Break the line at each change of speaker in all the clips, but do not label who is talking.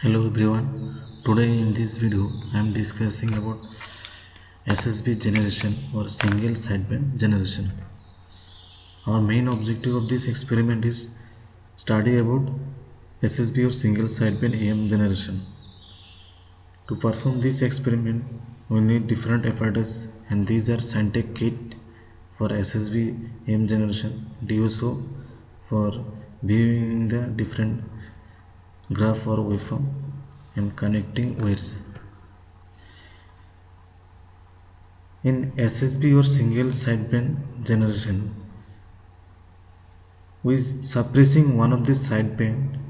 Hello everyone. Today in this video I am discussing about SSB generation or single sideband generation. Our main objective of this experiment is study about SSB or single sideband AM generation. To perform this experiment we need different apparatus and these are Syntec kit for SSB AM generation, DSO for viewing the different graph or waveform and connecting wires. In SSB or single sideband generation, we suppressing one of the sideband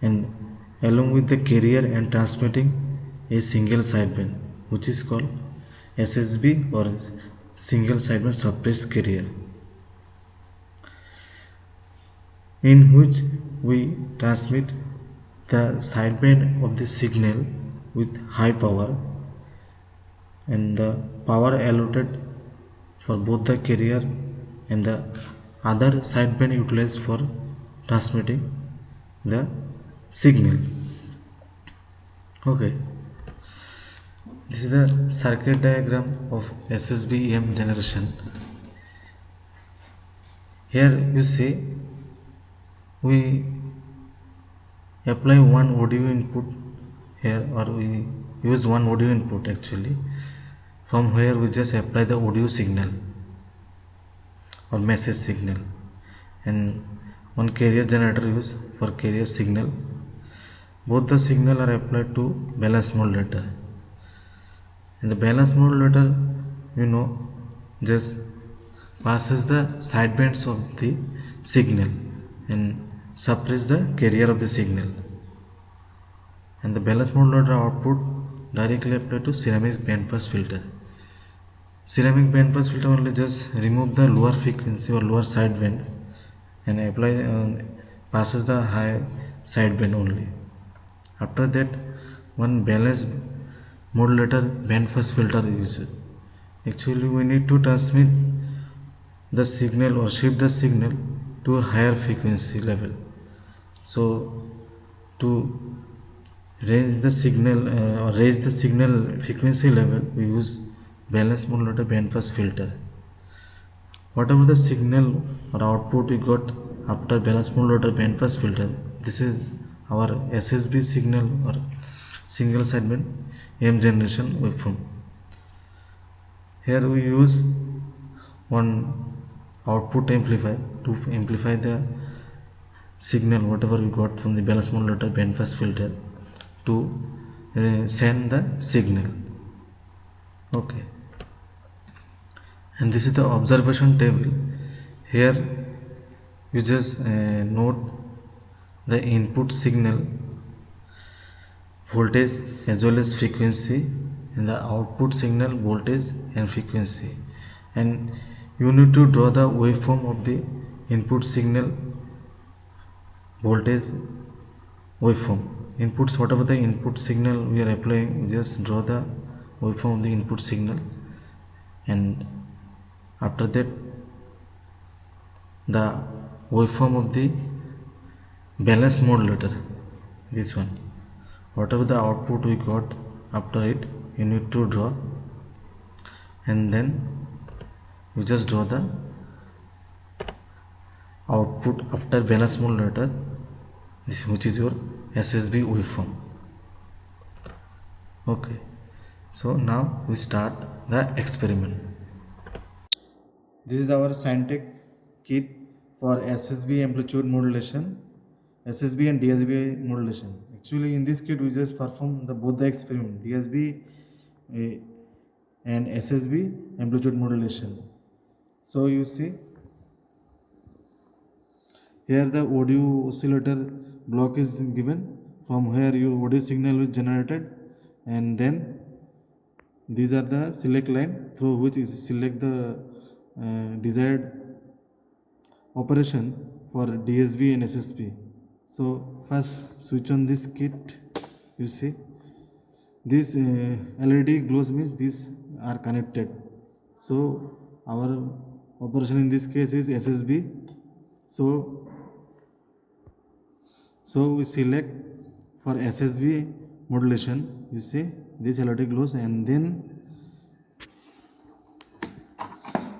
and along with the carrier and transmitting a single sideband, which is called SSB or single sideband suppressed carrier, in which we transmit the sideband of the signal with high power and the power allotted for both the carrier and the other sideband utilized for transmitting the signal. Okay, this is the circuit diagram of SSBEM generation. Here you see we apply one audio input here, or we use one audio input actually, from where we just apply the audio signal or message signal, and one carrier generator used for carrier signal. Both the signal are applied to balance modulator, and the balance modulator just passes the sidebands of the signal and suppress the carrier of the signal, and the balance modulator output directly applied to ceramic bandpass filter. Ceramic bandpass filter only just remove the lower frequency or lower sideband and apply passes the high sideband only. After that, one balanced modulator bandpass filter is used. Actually, we need to transmit the signal or shift the signal to a higher frequency level. So, to raise the signal frequency level, we use balanced modulator bandpass filter. Whatever the signal or output we got after balanced modulator bandpass filter, this is our SSB signal or single sideband AM generation waveform. Here we use one output amplifier to amplify the signal whatever we got from the balanced modulator bandpass filter to send the signal. Okay, and this is the observation table. Here you just note the input signal voltage as well as frequency and the output signal voltage and frequency, and you need to draw the waveform of the input signal voltage waveform. Inputs, whatever the input signal we are applying, just draw the waveform of the input signal, and after that the waveform of the balance modulator, this one, whatever the output we got after it you need to draw, and then you just draw the output after balance modulator, this which is your SSB waveform. Okay, so now we start the experiment. This is our Syntec kit for SSB amplitude modulation, SSB and DSB modulation. Actually, in this kit we just perform both the experiment, DSB and SSB amplitude modulation. So you see here the audio oscillator block is given, from where your audio signal is generated, and then these are the select line through which is select the desired operation for DSB and SSB. So first switch on this kit. You see this LED glows means these are connected. So our operation in this case is SSB. So we select for SSB modulation, you see this electric loss, and then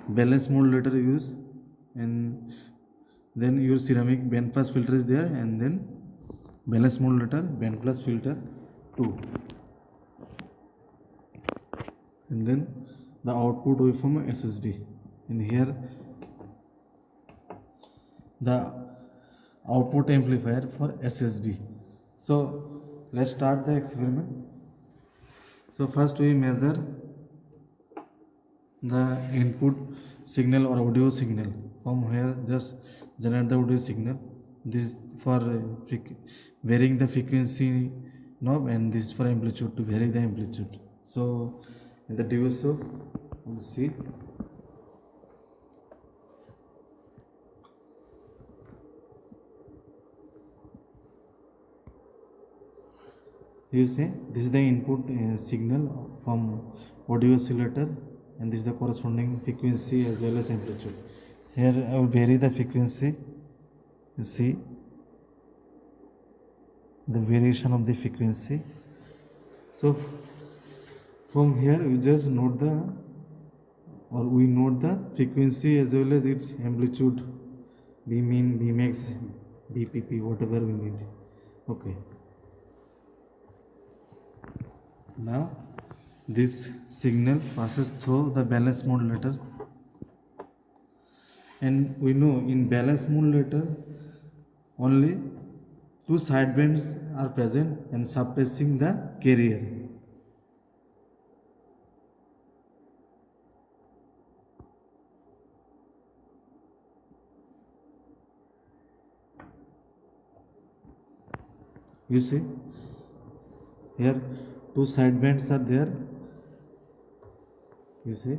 balance modulator use, and then your ceramic band pass filter is there, and then balance modulator band pass filter 2, and then the output waveform SSB, and here the output amplifier for SSB. So let's start the experiment. So first we measure the input signal or audio signal. From here just generate the audio signal. This for varying the frequency knob, and this is for amplitude, to vary the amplitude. So in the DSO we'll see. You see this is the input signal from audio oscillator, and this is the corresponding frequency as well as amplitude. Here I will vary the frequency. You see the variation of the frequency. So from here we just note the, or we note the frequency as well as its amplitude, B mean, B max, BPP, whatever we need. Okay. Now this signal passes through the balance modulator, and we know in balance modulator only two sidebands are present and suppressing the carrier. You see here two sidebands are there. You see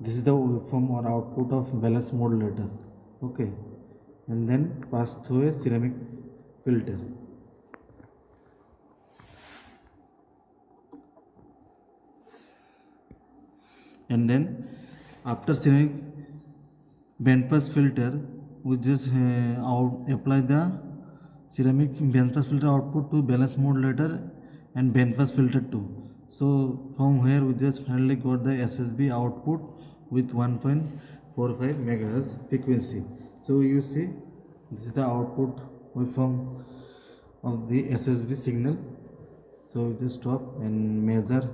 this is the waveform or output of balance modulator. Okay, and then pass through a ceramic filter. And then after ceramic band pass filter, we just apply the ceramic band pass filter output to balance modulator and band pass filter 2. So from here we just finally got the SSB output with 1.45 megahertz frequency. So you see this is the output waveform of the SSB signal. So we just stop and measure